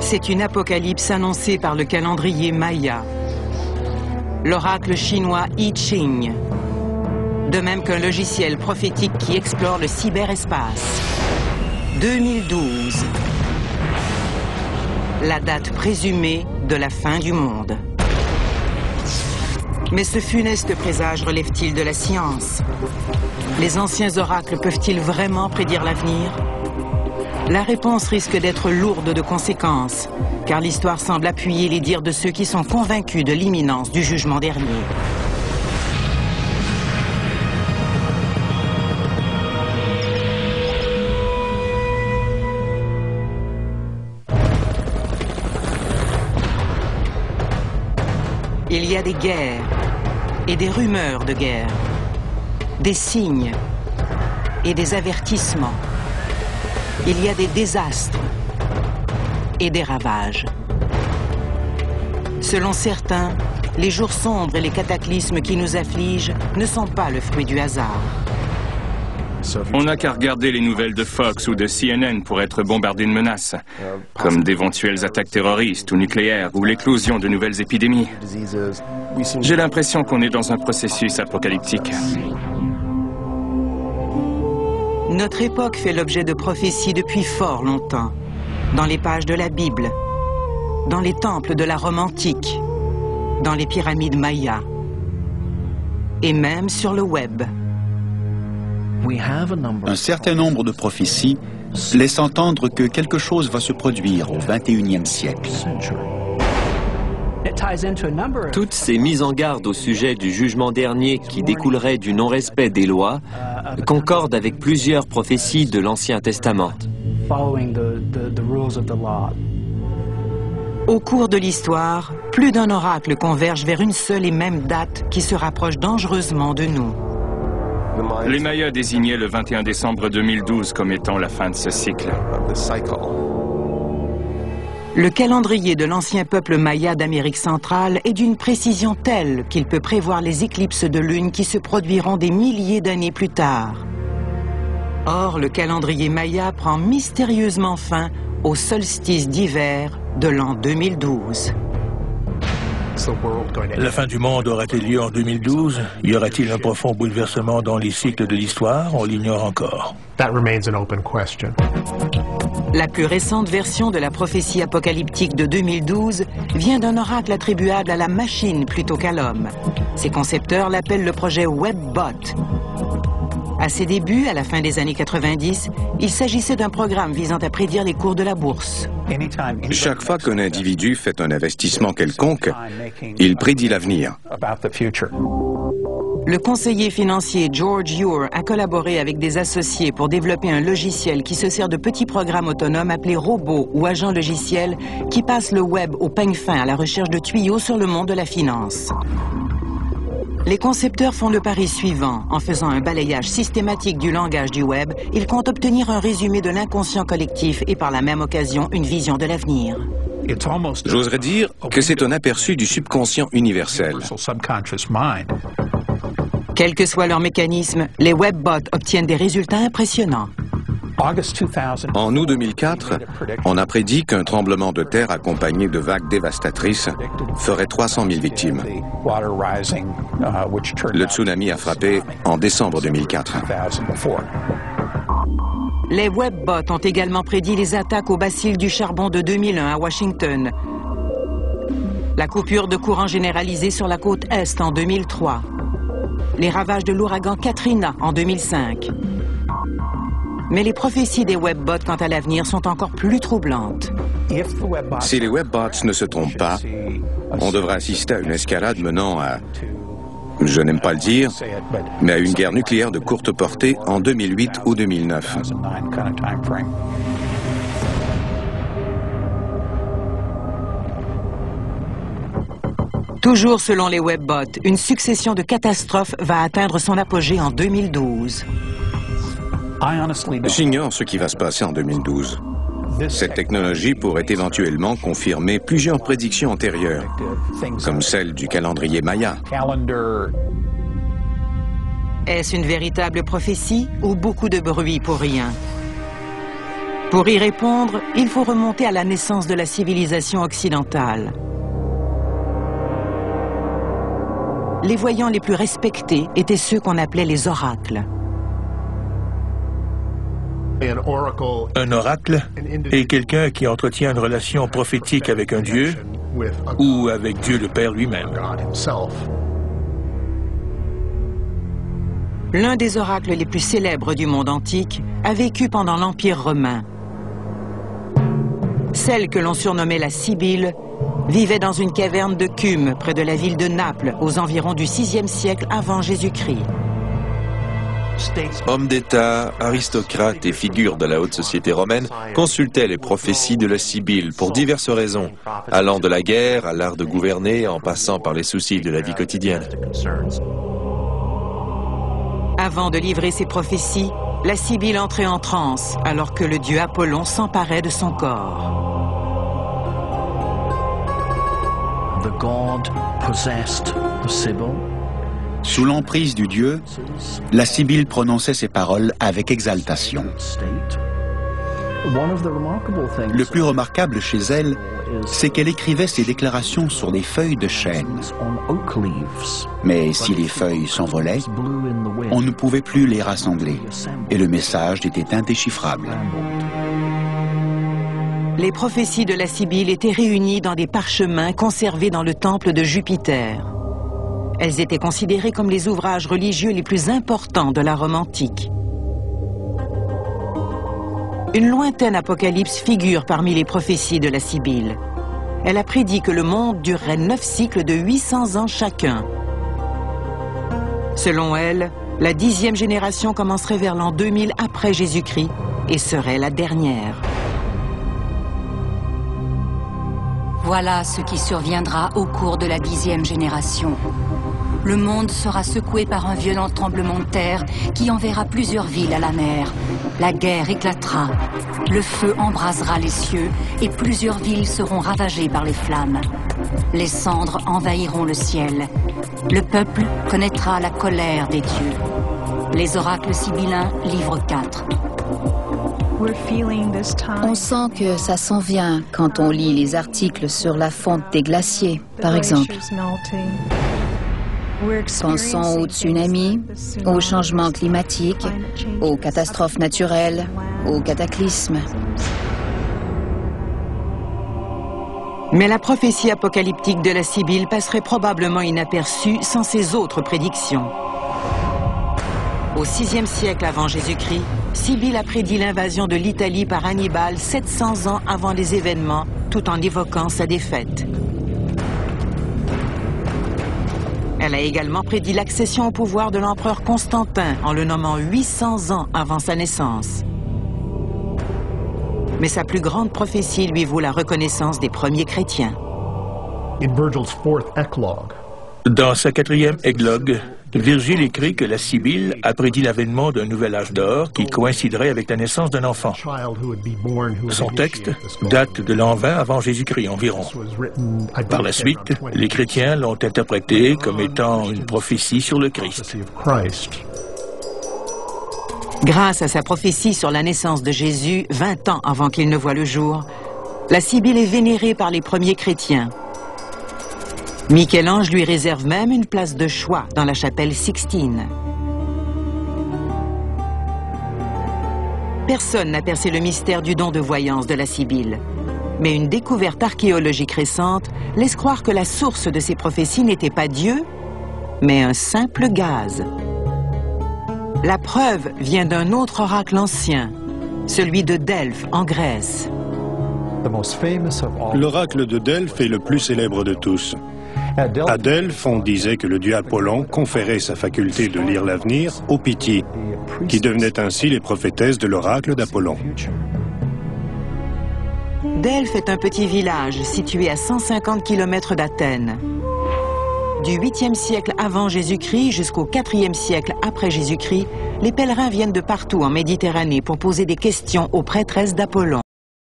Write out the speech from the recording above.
C'est une apocalypse annoncée par le calendrier Maya, l'oracle chinois I Ching, de même qu'un logiciel prophétique qui explore le cyberespace. 2012, la date présumée de la fin du monde. Mais ce funeste présage relève-t-il de la science? Les anciens oracles peuvent-ils vraiment prédire l'avenir? La réponse risque d'être lourde de conséquences, car l'histoire semble appuyer les dires de ceux qui sont convaincus de l'imminence du jugement dernier. Il y a des guerres et des rumeurs de guerre, des signes et des avertissements. Il y a des désastres et des ravages. Selon certains, les jours sombres et les cataclysmes qui nous affligent ne sont pas le fruit du hasard. On n'a qu'à regarder les nouvelles de Fox ou de CNN pour être bombardé de menaces, comme d'éventuelles attaques terroristes ou nucléaires ou l'éclosion de nouvelles épidémies. J'ai l'impression qu'on est dans un processus apocalyptique. Notre époque fait l'objet de prophéties depuis fort longtemps, dans les pages de la Bible, dans les temples de la Rome antique, dans les pyramides mayas, et même sur le web. Un certain nombre de prophéties laissent entendre que quelque chose va se produire au XXIe siècle. Toutes ces mises en garde au sujet du jugement dernier qui découlerait du non-respect des lois concordent avec plusieurs prophéties de l'Ancien Testament. Au cours de l'histoire, plus d'un oracle converge vers une seule et même date qui se rapproche dangereusement de nous. Les Mayas désignaient le 21 décembre 2012 comme étant la fin de ce cycle. Le calendrier de l'ancien peuple maya d'Amérique centrale est d'une précision telle qu'il peut prévoir les éclipses de lune qui se produiront des milliers d'années plus tard. Or, le calendrier maya prend mystérieusement fin au solstice d'hiver de l'an 2012. La fin du monde aurait-il lieu en 2012? Y aurait-il un profond bouleversement dans les cycles de l'histoire? On l'ignore encore. La plus récente version de la prophétie apocalyptique de 2012 vient d'un oracle attribuable à la machine plutôt qu'à l'homme. Ses concepteurs l'appellent le projet WebBot. À ses débuts, à la fin des années 90, il s'agissait d'un programme visant à prédire les cours de la bourse. Chaque fois qu'un individu fait un investissement quelconque, il prédit l'avenir. Le conseiller financier George Ure a collaboré avec des associés pour développer un logiciel qui se sert de petits programmes autonomes appelés robots ou agents logiciels qui passent le web au peigne fin à la recherche de tuyaux sur le monde de la finance. Les concepteurs font le pari suivant. En faisant un balayage systématique du langage du web, ils comptent obtenir un résumé de l'inconscient collectif et par la même occasion une vision de l'avenir. J'oserais dire que c'est un aperçu du subconscient universel. Quel que soit leur mécanisme, les webbots obtiennent des résultats impressionnants. En août 2004, on a prédit qu'un tremblement de terre accompagné de vagues dévastatrices ferait 300 000 victimes. Le tsunami a frappé en décembre 2004. Les webbots ont également prédit les attaques au bacille du charbon de 2001 à Washington, la coupure de courant généralisée sur la côte Est en 2003, les ravages de l'ouragan Katrina en 2005. Mais les prophéties des webbots quant à l'avenir sont encore plus troublantes. Si les webbots ne se trompent pas, on devrait assister à une escalade menant à, je n'aime pas le dire, mais à une guerre nucléaire de courte portée en 2008 ou 2009. Toujours selon les webbots, une succession de catastrophes va atteindre son apogée en 2012. J'ignore ce qui va se passer en 2012. Cette technologie pourrait éventuellement confirmer plusieurs prédictions antérieures, comme celle du calendrier Maya. Est-ce une véritable prophétie ou beaucoup de bruit pour rien? Pour y répondre, il faut remonter à la naissance de la civilisation occidentale. Les voyants les plus respectés étaient ceux qu'on appelait les oracles. Un oracle est quelqu'un qui entretient une relation prophétique avec un dieu ou avec Dieu le Père lui-même. L'un des oracles les plus célèbres du monde antique a vécu pendant l'Empire romain. Celle que l'on surnommait la Sibylle vivait dans une caverne de Cumes près de la ville de Naples aux environs du VIe siècle avant Jésus-Christ. Hommes d'État, aristocrates et figures de la haute société romaine consultaient les prophéties de la Sibylle pour diverses raisons, allant de la guerre à l'art de gouverner en passant par les soucis de la vie quotidienne. Avant de livrer ses prophéties, la Sibylle entrait en transe alors que le dieu Apollon s'emparait de son corps. Sous l'emprise du dieu, la Sibylle prononçait ces paroles avec exaltation. Le plus remarquable chez elle, c'est qu'elle écrivait ses déclarations sur des feuilles de chêne. Mais si les feuilles s'envolaient, on ne pouvait plus les rassembler, et le message était indéchiffrable. Les prophéties de la Sibylle étaient réunies dans des parchemins conservés dans le temple de Jupiter. Elles étaient considérées comme les ouvrages religieux les plus importants de la Rome antique. Une lointaine apocalypse figure parmi les prophéties de la Sibylle. Elle a prédit que le monde durerait 9 cycles de 800 ans chacun. Selon elle, la 10e génération commencerait vers l'an 2000 après Jésus-Christ et serait la dernière. Voilà ce qui surviendra au cours de la 10e génération. Le monde sera secoué par un violent tremblement de terre qui enverra plusieurs villes à la mer. La guerre éclatera, le feu embrasera les cieux et plusieurs villes seront ravagées par les flammes. Les cendres envahiront le ciel. Le peuple connaîtra la colère des dieux. Les oracles sibyllins, livre 4. On sent que ça s'en vient quand on lit les articles sur la fonte des glaciers, par exemple. Pensons aux tsunamis, aux changements climatiques, aux catastrophes naturelles, aux cataclysmes. Mais la prophétie apocalyptique de la Sibylle passerait probablement inaperçue sans ses autres prédictions. Au VIe siècle avant Jésus-Christ, Sibylle a prédit l'invasion de l'Italie par Hannibal 700 ans avant les événements, tout en évoquant sa défaite. Elle a également prédit l'accession au pouvoir de l'empereur Constantin en le nommant 800 ans avant sa naissance. Mais sa plus grande prophétie lui vaut la reconnaissance des premiers chrétiens. Dans sa 4e églogue, Virgile écrit que la Sibylle a prédit l'avènement d'un nouvel âge d'or qui coïnciderait avec la naissance d'un enfant. Son texte date de l'an 20 avant Jésus-Christ environ. Par la suite, les chrétiens l'ont interprété comme étant une prophétie sur le Christ. Grâce à sa prophétie sur la naissance de Jésus, 20 ans avant qu'il ne voie le jour, la Sibylle est vénérée par les premiers chrétiens. Michel-Ange lui réserve même une place de choix dans la chapelle Sixtine. Personne n'a percé le mystère du don de voyance de la Sibylle. Mais une découverte archéologique récente laisse croire que la source de ces prophéties n'était pas Dieu, mais un simple gaz. La preuve vient d'un autre oracle ancien, celui de Delphes en Grèce. L'oracle de Delphes est le plus célèbre de tous. À Delphes, on disait que le dieu Apollon conférait sa faculté de lire l'avenir aux Pythie, qui devenaient ainsi les prophétesses de l'oracle d'Apollon. Delphes est un petit village situé à 150 km d'Athènes. Du 8e siècle avant Jésus-Christ jusqu'au 4e siècle après Jésus-Christ, les pèlerins viennent de partout en Méditerranée pour poser des questions aux prêtresses d'Apollon.